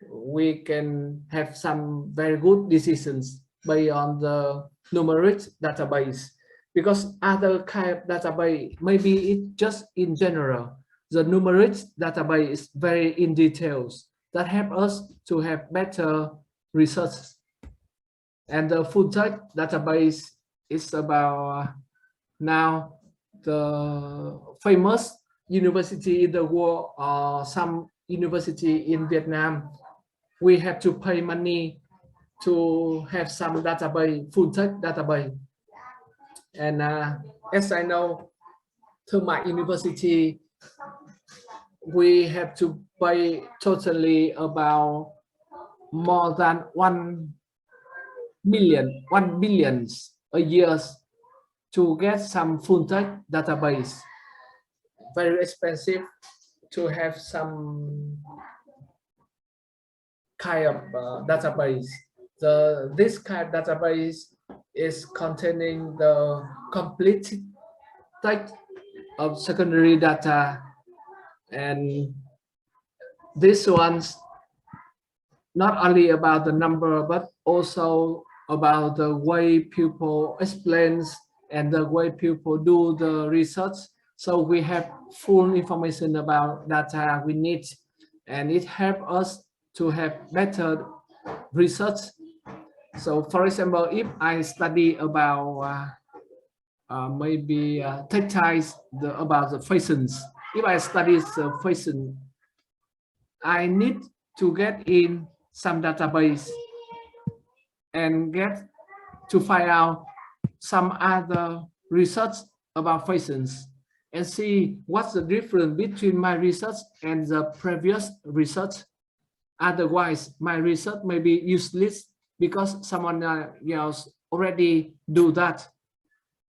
we can have some very good decisions based on the numeric database. Because other kind of database, maybe it just in general, the numeric database is very in details, that help us to have better research. And the food tech database is about now the famous university in the world or some university in Vietnam. We have to pay money to have some database, food tech database. And as I know, to my university, we have to pay totally about more than 1 billion a year to get some food tech database. Very expensive to have some kind of database. This kind of database is containing the complete type of secondary data, and this one's not only about the number but also about the way people explains and the way people do the research. So we have full information about data we need, and it helps us to have better research. So for example, if I study about maybe textiles, about the fashions, if I study the fashion, I need to get in some database and get to find out some other research about fashions and see what's the difference between my research and the previous research. Otherwise, my research may be useless because someone else already do that.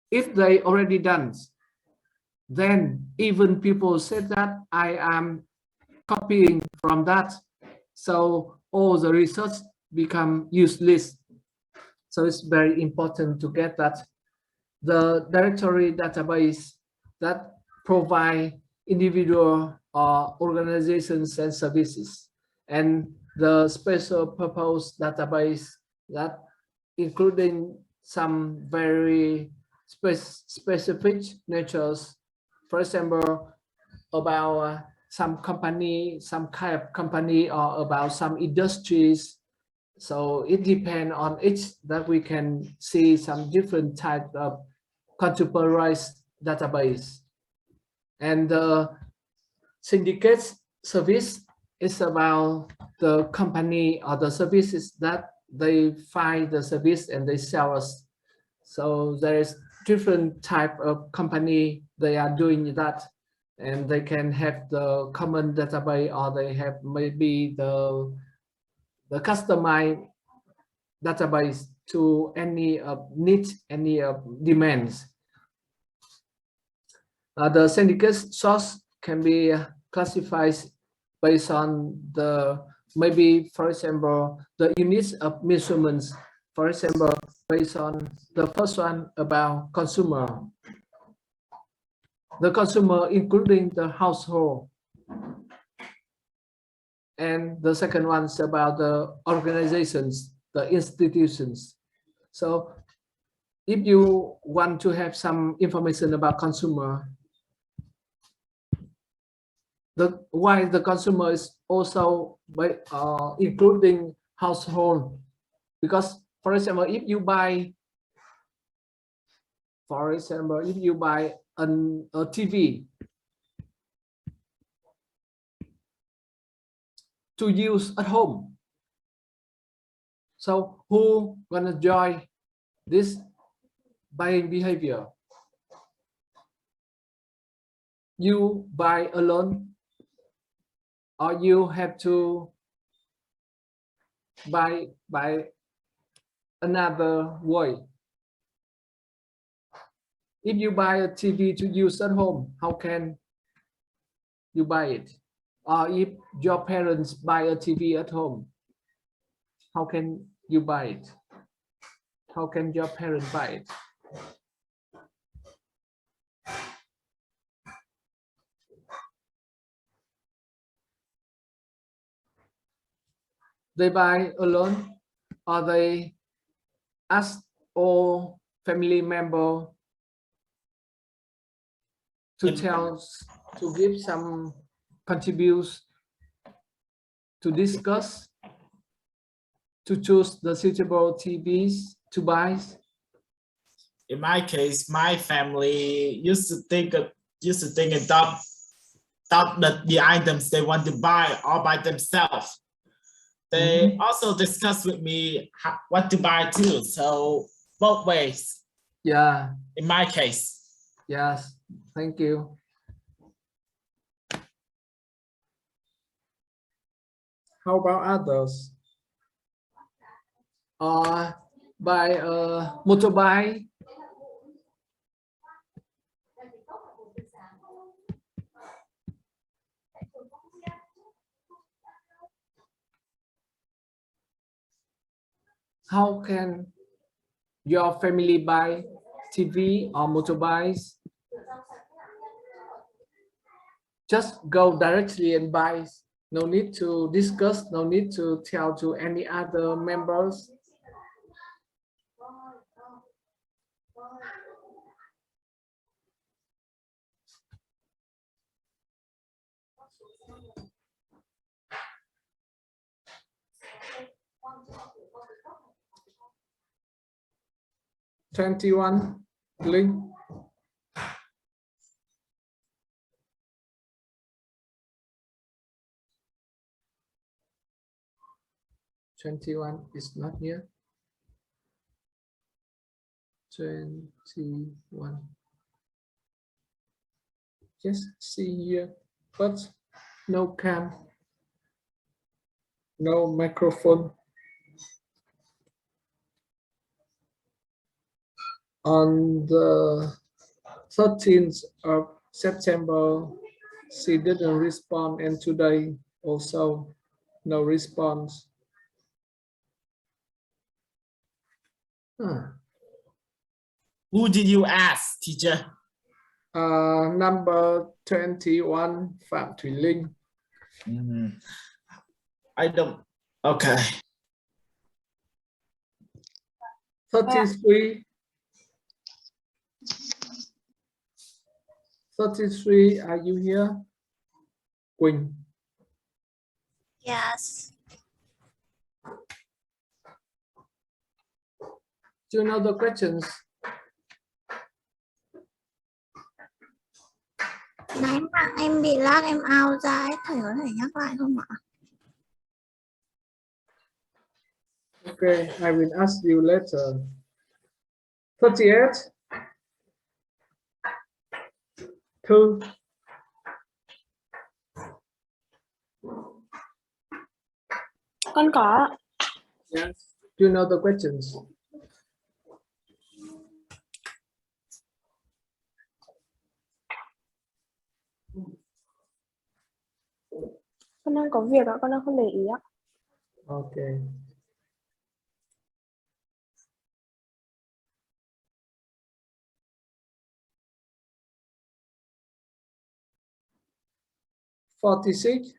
If they already done, then even people said that I am copying from that. So all the research become useless. So it's very important to get that. The directory database that provide individual or organizations and services, and the special purpose database that including some very specific natures. For example, about some company, some kind of company, or about some industries. So it depends on each that we can see some different type of contextualized database. And the syndicate service is about the company or the services that they find the service and they sell us. So there is different type of company they are doing that, and they can have the common database, or they have maybe the customized database to any needs, any demands. The syndicate source can be classified based on the, maybe for example, the units of measurements. For example, based on the first one about consumer. The consumer including the household. And the second one is about the organizations, the institutions. So if you want to have some information about consumer, why the consumer is also including household, because for example, if you buy, a TV to use at home, so who gonna join this buying behavior? You buy alone, or you have to buy by another way? If you buy a TV to use at home, how can you buy it? Or if your parents buy a TV at home, how can you buy it? How can your parents buy it? They buy alone, or they ask all family members to give some contributions to discuss, to choose the suitable TVs to buy? In my case, my family used to think and thought that the items they want to buy all by themselves. They also discuss with me what to buy too. So both ways. Yeah. In my case. Yes. Thank you. How about others? Buy a motorbike. How can your family buy TV or motorbikes? Just go directly and buy. No need to discuss, no need to tell to any other members. $21 link. $21 is not here. 21. Just see here, but no cam, no microphone. On the 13th of September, she didn't respond, and today also no response. Who did you ask, teacher? Number 21, Phạm Thùy Linh. I don't. Okay. 33. 33, are you here? Quỳnh. Yes. Do you know the questions? Nãy mà em bị lag em out ra ấy, thầy có thể nhắc lại không ạ? Okay, I will ask you later. 38. 2. Con có. Yes. Do you know the questions? Con đang có việc ạ, con đang không để ý ạ. Okay. $46.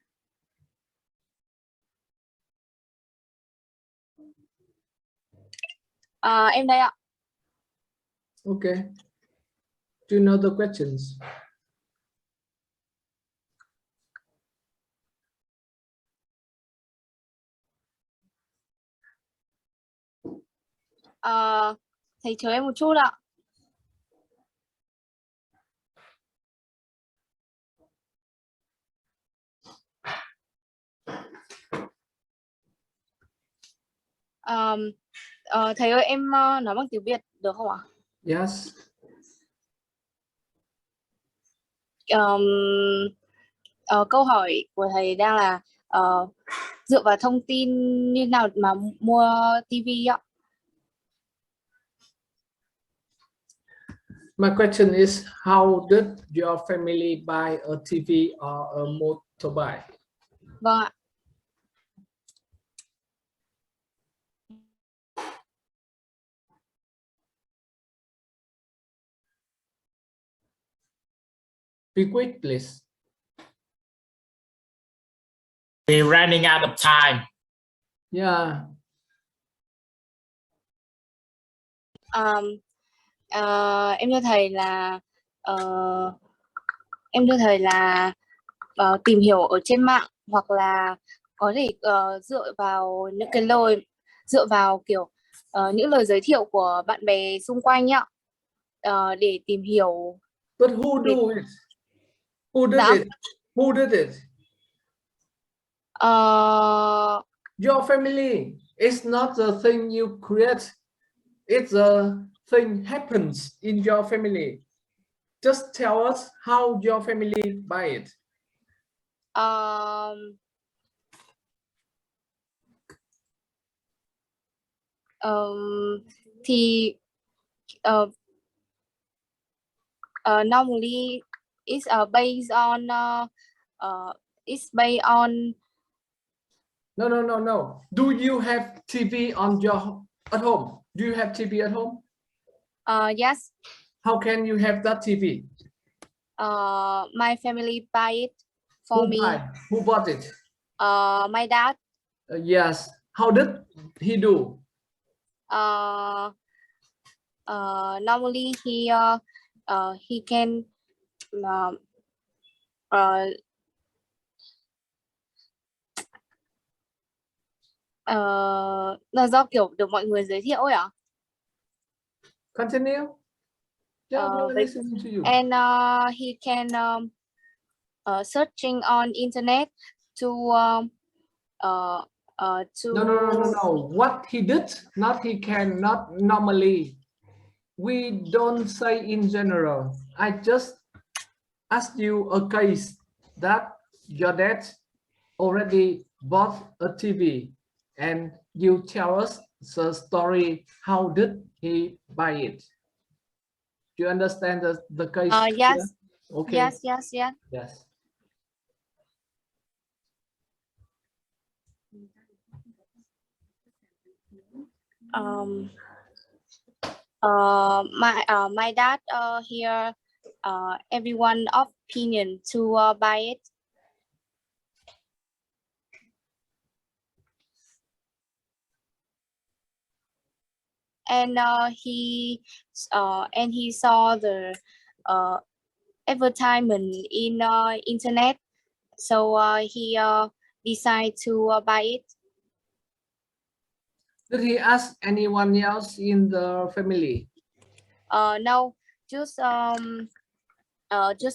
Em đây ạ. Okay. Do you know the questions? Thầy chờ em một chút ạ. Thầy ơi, em nói bằng tiếng Việt được không ạ? Yes. Câu hỏi của thầy đang là dựa vào thông tin như nào mà mua TV ạ? My question is, how did your family buy a TV or a motorbike? Vâng ạ. Be quick, please. We're running out of time. Yeah. Em thưa thầy là tìm hiểu ở trên mạng hoặc là có thể dựa vào những cái lời, dựa vào kiểu những lời giới thiệu của bạn bè xung quanh ạ, để tìm hiểu. But who do it? Who did Dạ. it? Who did it? Your family. It's not the thing you create. It's a thing happens in your family. Just tell us how your family buy it. Thì normally it's based on it's based on. No. Do you have TV on your at home? Do you have TV at home? Yes. How can you have that TV? My family buy it for me. Who bought it? My dad. Yes. How did he do? Normally he can là do kiểu được mọi người giới thiệu ấy ạ. Continue. Yeah, we're listening to you. And he can searching on internet to No. What he did, not he can, not normally. We don't say in general. I just asked you a case that your dad already bought a TV, and you tell us the story. How did he buy it? Do you understand the case? Yes. Here? Okay. Yes. Yes. My dad hear everyone opinion to buy it. And he saw the advertisement in internet, so he decided to buy it. Did he ask anyone else in the family? No, just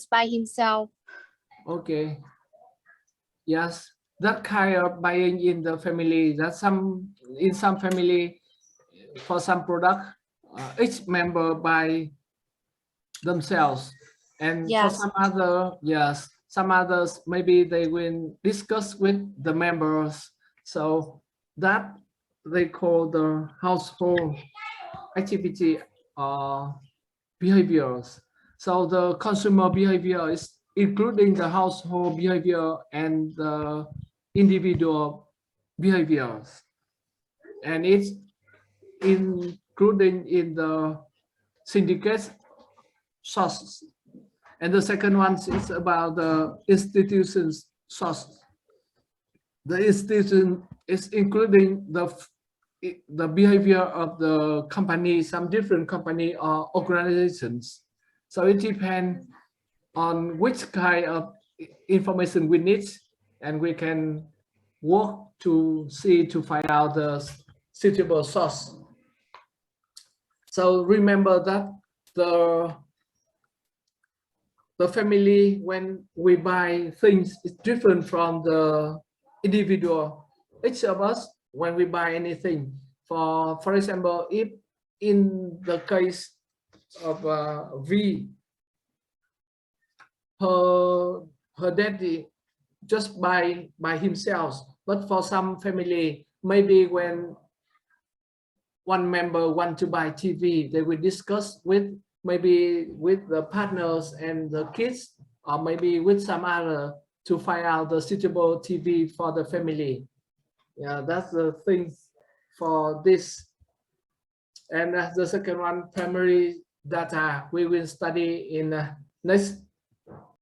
by himself. Okay. Yes, that kind of buying in the family. That in some family, for some product, each member buy themselves, and for some other, some others maybe they will discuss with the members. So that they call the household activity or behaviors. So the consumer behavior is including the household behavior and the individual behaviors, and it's including in the syndicate sources. And the second one is about the institutions source. The institution is including the behavior of the company, some different company or organizations. So it depends on which kind of information we need, and we can work to find out the suitable source. So remember that the family, when we buy things, is different from the individual. Each of us, when we buy anything, for example, if in the case of V, her daddy just buy by himself, but for some family, maybe when one member want to buy TV, they will discuss with maybe with the partners and the kids, or maybe with some other, to find out the suitable TV for the family. Yeah, that's the thing for this. And the second one, primary data, we will study in next